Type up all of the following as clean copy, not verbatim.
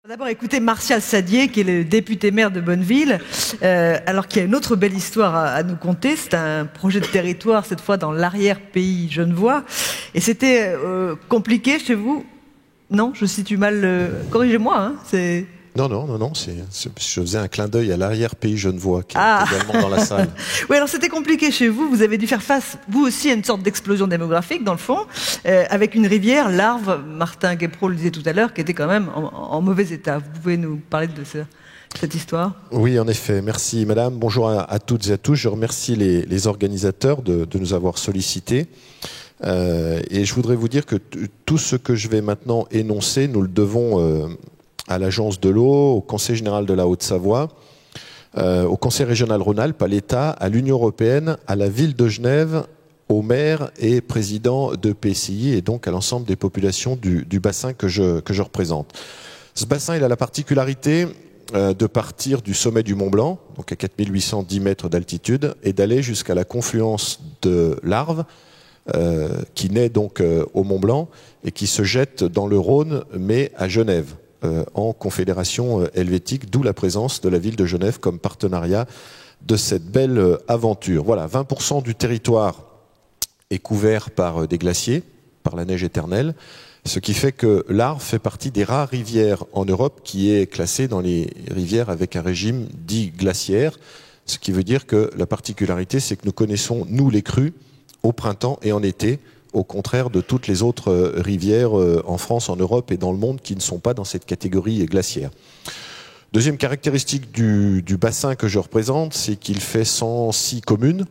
D'abord, écoutez Martial Sadier, qui est le député maire de Bonneville, alors qu'il y a une autre belle histoire à nous conter. C'est un projet de territoire, cette fois dans l'arrière-pays genevois. Et c'était compliqué chez vous? Non, je situe mal. Corrigez-moi. Hein, c'est... Non. Je faisais un clin d'œil à l'arrière-pays genevois qui est également dans la salle. Oui, alors c'était compliqué chez vous. Vous avez dû faire face, vous aussi, à une sorte d'explosion démographique, dans le fond, avec une rivière, l'Arve, Martin Guépraud le disait tout à l'heure, qui était quand même en mauvais état. Vous pouvez nous parler de cette histoire? Oui, en effet. Merci, madame. Bonjour à toutes et à tous. Je remercie les organisateurs de nous avoir sollicités. Et je voudrais vous dire que tout ce que je vais maintenant énoncer, nous le devons à l'Agence de l'eau, au Conseil général de la Haute-Savoie, au Conseil régional Rhône-Alpes, à l'État, à l'Union européenne, à la ville de Genève, aux maires et présidents de PCI et donc à l'ensemble des populations du bassin que je représente. Ce bassin, il a la particularité de partir du sommet du Mont Blanc, donc à 4810 mètres d'altitude, et d'aller jusqu'à la confluence de l'Arve, qui naît donc au Mont Blanc et qui se jette dans le Rhône, mais à Genève. En confédération helvétique, d'où la présence de la ville de Genève comme partenariat de cette belle aventure. Voilà, 20% du territoire est couvert par des glaciers, par la neige éternelle, ce qui fait que l'Arve fait partie des rares rivières en Europe qui est classée dans les rivières avec un régime dit glaciaire, ce qui veut dire que la particularité, c'est que nous connaissons, nous les crues, au printemps et en été, au contraire de toutes les autres rivières en France, en Europe et dans le monde qui ne sont pas dans cette catégorie glaciaire. Deuxième caractéristique du bassin que je représente, c'est qu'il fait 106 communes.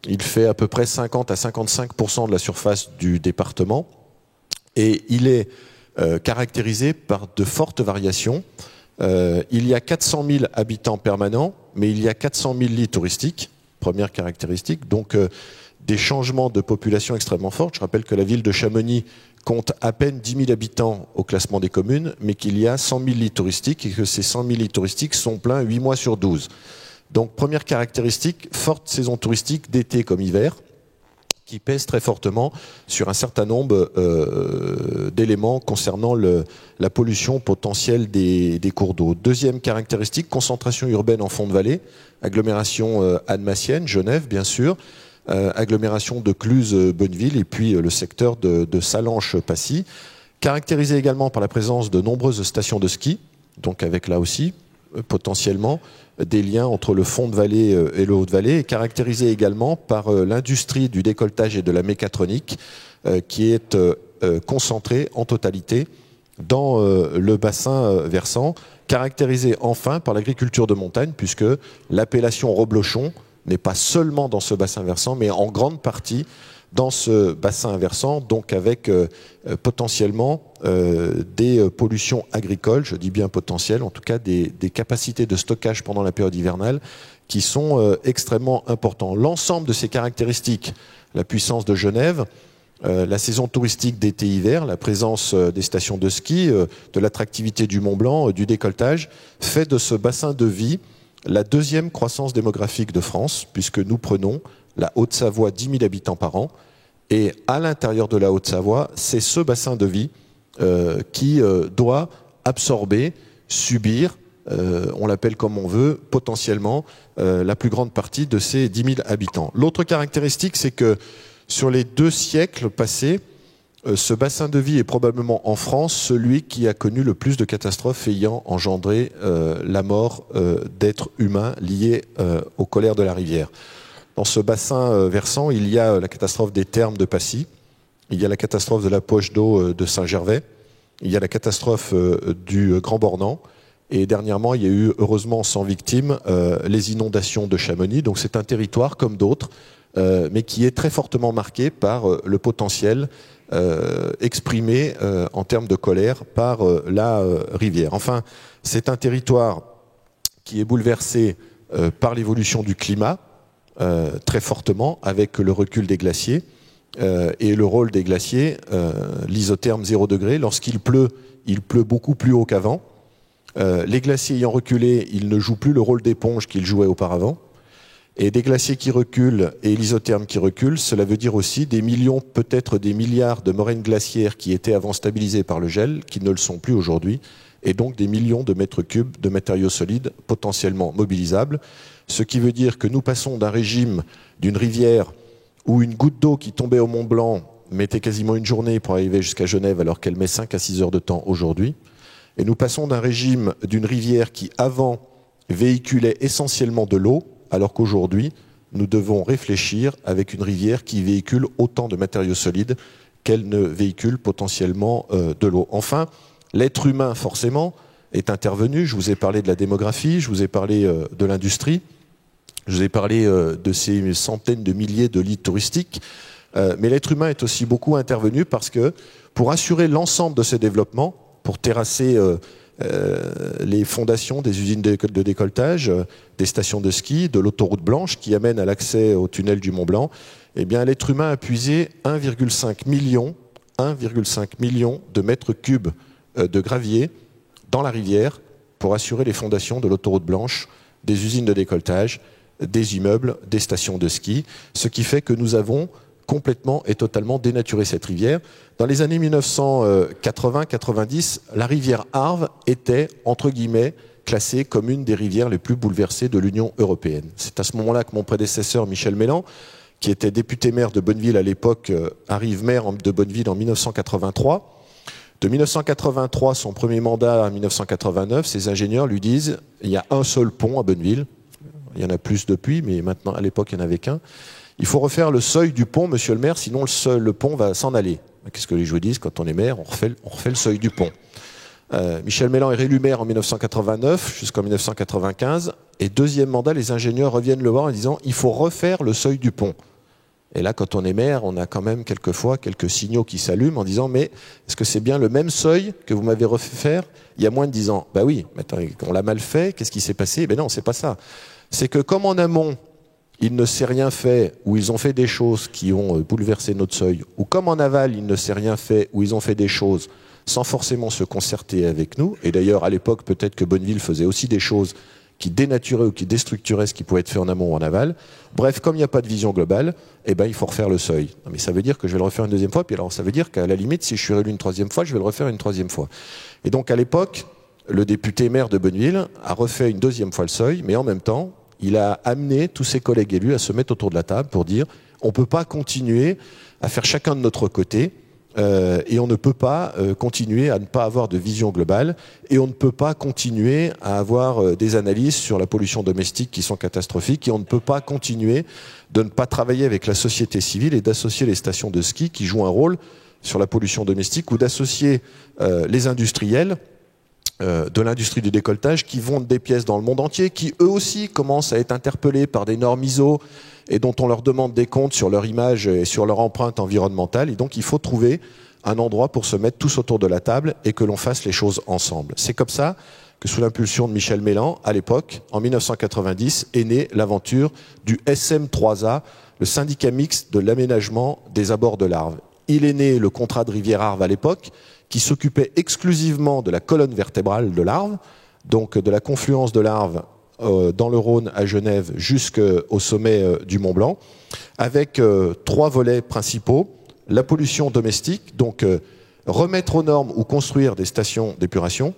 Il fait à peu près 50 à 55% de la surface du département. Et il est caractérisé par de fortes variations. Il y a 400 000 habitants permanents, mais il y a 400 000 lits touristiques, première caractéristique. Donc, des changements de population extrêmement forts. Je rappelle que la ville de Chamonix compte à peine 10 000 habitants au classement des communes, mais qu'il y a 100 000 lits touristiques et que ces 100 000 lits touristiques sont pleins 8 mois sur 12. Donc, première caractéristique, forte saison touristique d'été comme hiver, qui pèse très fortement sur un certain nombre d'éléments concernant la pollution potentielle des cours d'eau. Deuxième caractéristique, concentration urbaine en fond de vallée, agglomération annemassienne, Genève bien sûr, agglomération de Cluse-Bonneville et puis le secteur de Sallanches-Passy, caractérisé également par la présence de nombreuses stations de ski, donc avec là aussi potentiellement des liens entre le fond de vallée et le haut de vallée, et caractérisé également par l'industrie du décolletage et de la mécatronique qui est concentrée en totalité dans le bassin versant, caractérisé enfin par l'agriculture de montagne puisque l'appellation reblochon n'est pas seulement dans ce bassin versant, mais en grande partie dans ce bassin versant, donc avec potentiellement des pollutions agricoles, je dis bien potentielles, en tout cas des capacités de stockage pendant la période hivernale qui sont extrêmement importantes. L'ensemble de ces caractéristiques, la puissance de Genève, la saison touristique d'été-hiver, la présence des stations de ski, de l'attractivité du Mont Blanc, du décolletage, fait de ce bassin de vie la deuxième croissance démographique de France, puisque nous prenons la Haute-Savoie 10 000 habitants par an, et à l'intérieur de la Haute-Savoie, c'est ce bassin de vie qui doit absorber, subir, on l'appelle comme on veut, potentiellement la plus grande partie de ces 10 000 habitants. L'autre caractéristique, c'est que sur les 2 siècles passés, ce bassin de vie est probablement en France celui qui a connu le plus de catastrophes ayant engendré la mort d'êtres humains liés aux colères de la rivière. Dans ce bassin versant, il y a la catastrophe des thermes de Passy, il y a la catastrophe de la poche d'eau de Saint-Gervais, il y a la catastrophe du Grand Bornand, et dernièrement, il y a eu, heureusement sans victimes, les inondations de Chamonix. Donc c'est un territoire comme d'autres, mais qui est très fortement marqué par le potentiel exprimé en termes de colère par la rivière. Enfin, c'est un territoire qui est bouleversé par l'évolution du climat, très fortement, avec le recul des glaciers et le rôle des glaciers, l'isotherme 0 degré. Lorsqu'il pleut, il pleut beaucoup plus haut qu'avant. Les glaciers ayant reculé, ils ne jouent plus le rôle d'éponge qu'ils jouaient auparavant. Et des glaciers qui reculent et l'isotherme qui recule, cela veut dire aussi des millions, peut-être des milliards de moraines glaciaires qui étaient avant stabilisées par le gel, qui ne le sont plus aujourd'hui, et donc des millions de mètres cubes de matériaux solides potentiellement mobilisables. Ce qui veut dire que nous passons d'un régime d'une rivière où une goutte d'eau qui tombait au Mont Blanc mettait quasiment une journée pour arriver jusqu'à Genève alors qu'elle met 5 à 6 heures de temps aujourd'hui. Et nous passons d'un régime d'une rivière qui avant véhiculait essentiellement de l'eau alors qu'aujourd'hui nous devons réfléchir avec une rivière qui véhicule autant de matériaux solides qu'elle ne véhicule potentiellement de l'eau. Enfin, l'être humain forcément est intervenu. Je vous ai parlé de la démographie, je vous ai parlé de l'industrie, je vous ai parlé de ces centaines de milliers de lits touristiques. Mais l'être humain est aussi beaucoup intervenu parce que pour assurer l'ensemble de ces développements, pour terrasser les fondations des usines de décolletage, des stations de ski, de l'autoroute blanche qui amène à l'accès au tunnel du Mont Blanc, eh bien l'être humain a puisé 1,5 million de mètres cubes de gravier dans la rivière pour assurer les fondations de l'autoroute blanche, des usines de décolletage, des immeubles, des stations de ski, ce qui fait que nous avons complètement et totalement dénaturé cette rivière. Dans les années 1980-90, la rivière Arve était, entre guillemets, classée comme une des rivières les plus bouleversées de l'Union européenne. C'est à ce moment-là que mon prédécesseur, Michel Mélan, qui était député-maire de Bonneville à l'époque, arrive maire de Bonneville en 1983. De 1983, son premier mandat à 1989, ses ingénieurs lui disent « il y a un seul pont à Bonneville ». Il y en a plus depuis, mais maintenant, à l'époque, il n'y en avait qu'un. Il faut refaire le seuil du pont, monsieur le maire, sinon le pont va s'en aller. Qu'est-ce que les gens disent quand on est maire? On refait le seuil du pont. Michel Mélan est réélu maire en 1989 jusqu'en 1995. Et deuxième mandat, les ingénieurs reviennent le voir en disant il faut refaire le seuil du pont. Et là, quand on est maire, on a quand même quelquefois quelques signaux qui s'allument en disant mais est-ce que c'est bien le même seuil que vous m'avez refait faire il y a moins de 10 ans? Bah oui, mais attendez, on l'a mal fait, qu'est-ce qui s'est passé? Ben non, c'est pas ça. C'est que comme en amont, il ne s'est rien fait, ou ils ont fait des choses qui ont bouleversé notre seuil, ou comme en aval, il ne s'est rien fait, ou ils ont fait des choses sans forcément se concerter avec nous, et d'ailleurs, à l'époque, peut-être que Bonneville faisait aussi des choses qui dénaturaient ou qui déstructuraient ce qui pouvait être fait en amont ou en aval. Bref, comme il n'y a pas de vision globale, eh ben, il faut refaire le seuil. Non, mais ça veut dire que je vais le refaire une deuxième fois, puis alors ça veut dire qu'à la limite, si je suis réélu une troisième fois, je vais le refaire une troisième fois. Et donc, à l'époque, le député maire de Bonneville a refait une deuxième fois le seuil, mais en même temps, il a amené tous ses collègues élus à se mettre autour de la table pour dire on ne peut pas continuer à faire chacun de notre côté et on ne peut pas continuer à ne pas avoir de vision globale et on ne peut pas continuer à avoir des analyses sur la pollution domestique qui sont catastrophiques et on ne peut pas continuer de ne pas travailler avec la société civile et d'associer les stations de ski qui jouent un rôle sur la pollution domestique ou d'associer les industriels de l'industrie du décolletage qui vendent des pièces dans le monde entier, qui eux aussi commencent à être interpellés par des normes ISO et dont on leur demande des comptes sur leur image et sur leur empreinte environnementale. Et donc il faut trouver un endroit pour se mettre tous autour de la table et que l'on fasse les choses ensemble. C'est comme ça que sous l'impulsion de Michel Mélan, à l'époque, en 1990, est née l'aventure du SM3A, le syndicat mixte de l'aménagement des abords de l'Arve. Il est né le contrat de Rivière-Arve à l'époque, qui s'occupait exclusivement de la colonne vertébrale de l'Arve, donc de la confluence de l'Arve dans le Rhône à Genève jusqu'au sommet du Mont Blanc, avec 3 volets principaux. La pollution domestique, donc remettre aux normes ou construire des stations d'épuration.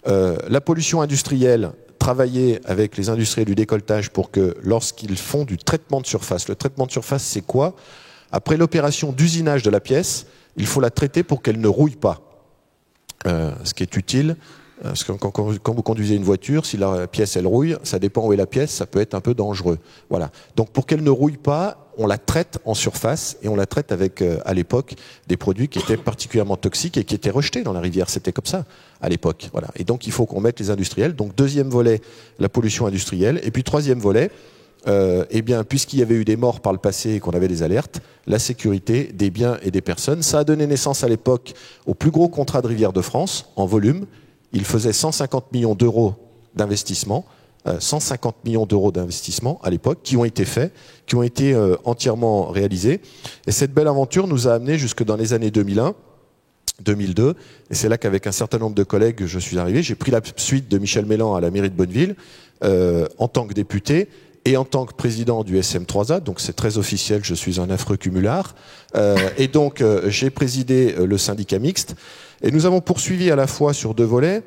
La pollution industrielle, travailler avec les industriels du décolletage pour que lorsqu'ils font du traitement de surface, le traitement de surface c'est quoi? Après l'opération d'usinage de la pièce, il faut la traiter pour qu'elle ne rouille pas. Ce qui est utile, parce que quand vous conduisez une voiture, si la pièce elle rouille, ça dépend où est la pièce, ça peut être un peu dangereux. Voilà. Donc pour qu'elle ne rouille pas, on la traite en surface et on la traite avec, à l'époque, des produits qui étaient particulièrement toxiques et qui étaient rejetés dans la rivière. C'était comme ça à l'époque. Voilà. Et donc il faut qu'on mette les industriels. Donc deuxième volet, la pollution industrielle. Et puis troisième volet, eh bien, puisqu'il y avait eu des morts par le passé et qu'on avait des alertes, la sécurité des biens et des personnes. Ça a donné naissance à l'époque au plus gros contrat de rivière de France en volume. Il faisait 150 millions d'euros d'investissement, 150 millions d'euros d'investissement à l'époque, qui ont été faits, qui ont été entièrement réalisés. Et cette belle aventure nous a amenés jusque dans les années 2001, 2002, et c'est là qu'avec un certain nombre de collègues, je suis arrivé. J'ai pris la suite de Michel Mélan à la mairie de Bonneville en tant que député. Et en tant que président du SM3A, donc c'est très officiel, je suis un affreux cumulard, et donc j'ai présidé le syndicat mixte, et nous avons poursuivi à la fois sur 2 volets,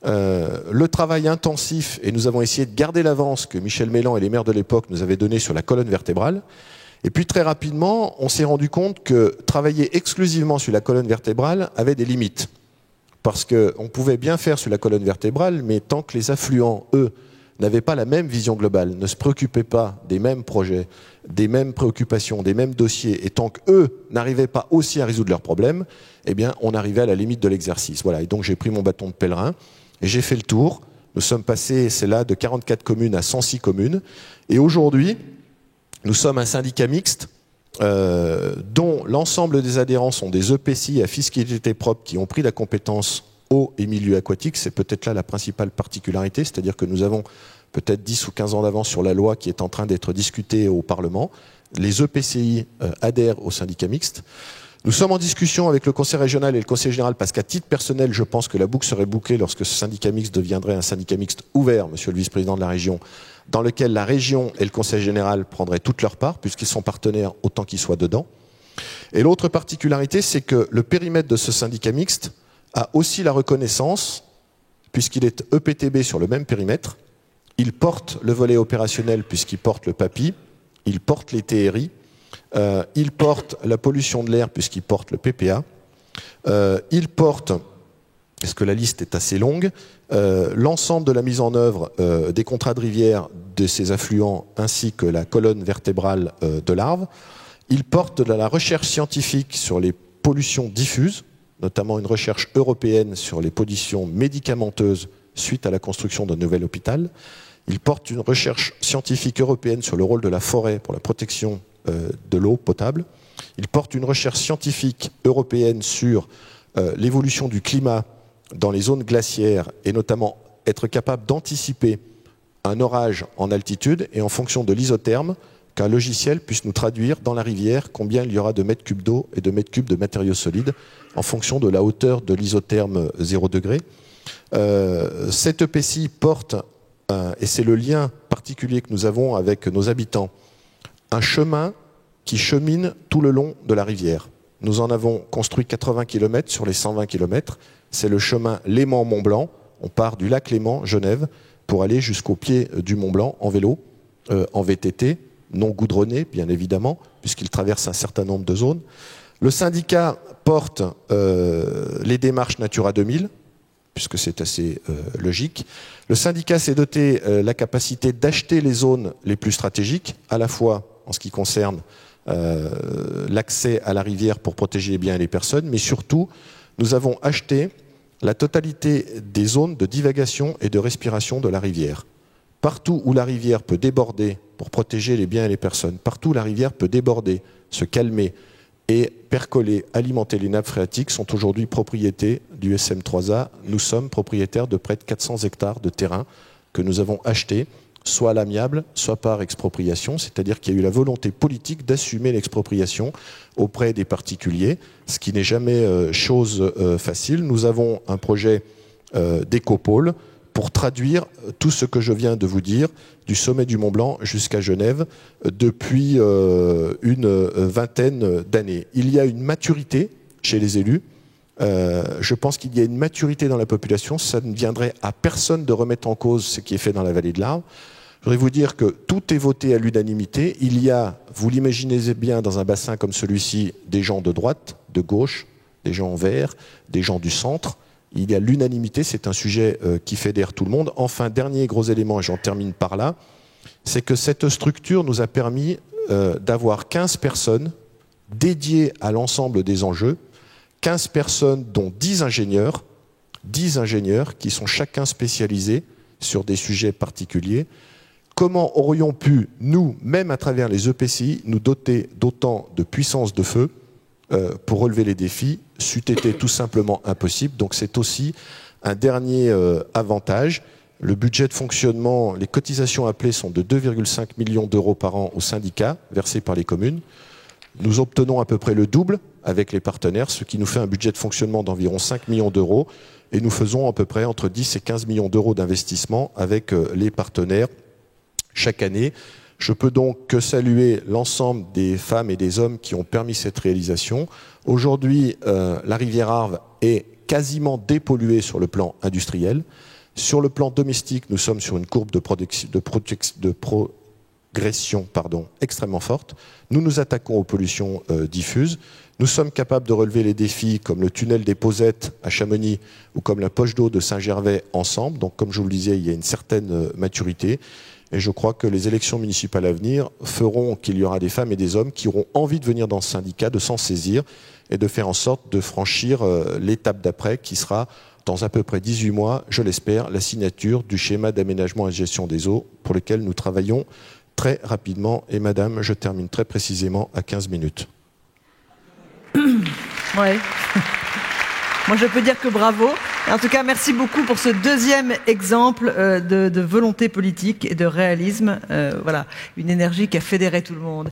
le travail intensif, et nous avons essayé de garder l'avance que Michel Mélan et les maires de l'époque nous avaient donnée sur la colonne vertébrale. Et puis très rapidement, on s'est rendu compte que travailler exclusivement sur la colonne vertébrale avait des limites. Parce qu'on pouvait bien faire sur la colonne vertébrale, mais tant que les affluents, eux, n'avaient pas la même vision globale, ne se préoccupaient pas des mêmes projets, des mêmes préoccupations, des mêmes dossiers, et tant qu'eux n'arrivaient pas aussi à résoudre leurs problèmes, eh bien, on arrivait à la limite de l'exercice. Voilà. Et donc, j'ai pris mon bâton de pèlerin et j'ai fait le tour. Nous sommes passés, c'est là, de 44 communes à 106 communes. Et aujourd'hui, nous sommes un syndicat mixte dont l'ensemble des adhérents sont des EPCI à fiscalité propre qui ont pris la compétence eau et milieu aquatique. C'est peut-être là la principale particularité, c'est-à-dire que nous avons peut-être 10 ou 15 ans d'avance sur la loi qui est en train d'être discutée au Parlement. Les EPCI adhèrent au syndicat mixte. Nous sommes en discussion avec le Conseil régional et le Conseil général parce qu'à titre personnel, je pense que la boucle serait bouclée lorsque ce syndicat mixte deviendrait un syndicat mixte ouvert, monsieur le vice-président de la région, dans lequel la région et le Conseil général prendraient toute leur part, puisqu'ils sont partenaires autant qu'ils soient dedans. Et l'autre particularité, c'est que le périmètre de ce syndicat mixte a aussi la reconnaissance, puisqu'il est EPTB sur le même périmètre, il porte le volet opérationnel puisqu'il porte le PAPI, il porte les TRI, il porte la pollution de l'air puisqu'il porte le PPA, il porte, parce que la liste est assez longue, l'ensemble de la mise en œuvre des contrats de rivière de ces affluents ainsi que la colonne vertébrale de l'Arve. Il porte de la recherche scientifique sur les pollutions diffuses, notamment une recherche européenne sur les pollutions médicamenteuses suite à la construction d'un nouvel hôpital. Il porte une recherche scientifique européenne sur le rôle de la forêt pour la protection de l'eau potable. Il porte une recherche scientifique européenne sur l'évolution du climat dans les zones glaciaires et notamment être capable d'anticiper un orage en altitude et en fonction de l'isotherme, qu'un logiciel puisse nous traduire dans la rivière combien il y aura de mètres cubes d'eau et de mètres cubes de matériaux solides en fonction de la hauteur de l'isotherme 0 degré. Cette EPCI porte, et c'est le lien particulier que nous avons avec nos habitants, un chemin qui chemine tout le long de la rivière. Nous en avons construit 80 km sur les 120 km. C'est le chemin Léman-Mont-Blanc. On part du lac Léman, Genève, pour aller jusqu'au pied du Mont-Blanc en vélo, en VTT, non goudronné, bien évidemment, puisqu'il traverse un certain nombre de zones. Le syndicat porte les démarches Natura 2000, puisque c'est assez logique. Le syndicat s'est doté la capacité d'acheter les zones les plus stratégiques, à la fois en ce qui concerne l'accès à la rivière pour protéger les biens et les personnes, mais surtout, nous avons acheté la totalité des zones de divagation et de respiration de la rivière. Partout où la rivière peut déborder pour protéger les biens et les personnes, partout où la rivière peut déborder, se calmer et percoler, alimenter les nappes phréatiques sont aujourd'hui propriété du SM3A. Nous sommes propriétaires de près de 400 hectares de terrain que nous avons achetés, soit à l'amiable, soit par expropriation, c'est-à-dire qu'il y a eu la volonté politique d'assumer l'expropriation auprès des particuliers, ce qui n'est jamais chose facile. Nous avons un projet d'écopôle pour traduire tout ce que je viens de vous dire, du sommet du Mont Blanc jusqu'à Genève, depuis une vingtaine d'années. Il y a une maturité chez les élus. Je pense qu'il y a une maturité dans la population. Ça ne viendrait à personne de remettre en cause ce qui est fait dans la vallée de l'Arve. Je voudrais vous dire que tout est voté à l'unanimité. Il y a, vous l'imaginez bien, dans un bassin comme celui-ci, des gens de droite, de gauche, des gens verts, des gens du centre. Il y a l'unanimité, c'est un sujet qui fédère tout le monde. Enfin, dernier gros élément, et j'en termine par là, c'est que cette structure nous a permis d'avoir 15 personnes dédiées à l'ensemble des enjeux, 15 personnes dont 10 ingénieurs qui sont chacun spécialisés sur des sujets particuliers. Comment aurions pu, nous, même à travers les EPCI, nous doter d'autant de puissance de feu pour relever les défis, c'eût été tout simplement impossible. Donc c'est aussi un dernier avantage. Le budget de fonctionnement, les cotisations appelées sont de 2,5 millions d'euros par an au syndicat, versés par les communes. Nous obtenons à peu près le double avec les partenaires, ce qui nous fait un budget de fonctionnement d'environ 5 millions d'euros. Et nous faisons à peu près entre 10 et 15 millions d'euros d'investissement avec les partenaires chaque année. Je peux donc que saluer l'ensemble des femmes et des hommes qui ont permis cette réalisation. Aujourd'hui, la rivière Arve est quasiment dépollué sur le plan industriel. Sur le plan domestique, nous sommes sur une courbe de progression extrêmement forte. Nous nous attaquons aux pollutions diffuses. Nous sommes capables de relever les défis comme le tunnel des Posettes à Chamonix ou comme la poche d'eau de Saint-Gervais ensemble. Donc, comme je vous le disais, il y a une certaine maturité. Et je crois que les élections municipales à venir feront qu'il y aura des femmes et des hommes qui auront envie de venir dans ce syndicat, de s'en saisir et de faire en sorte de franchir l'étape d'après qui sera, dans à peu près 18 mois, je l'espère, la signature du schéma d'aménagement et de gestion des eaux pour lequel nous travaillons très rapidement. Et madame, je termine très précisément à 15 minutes. Ouais. Moi, je peux dire que bravo. En tout cas, merci beaucoup pour ce deuxième exemple de volonté politique et de réalisme. Voilà, une énergie qui a fédéré tout le monde.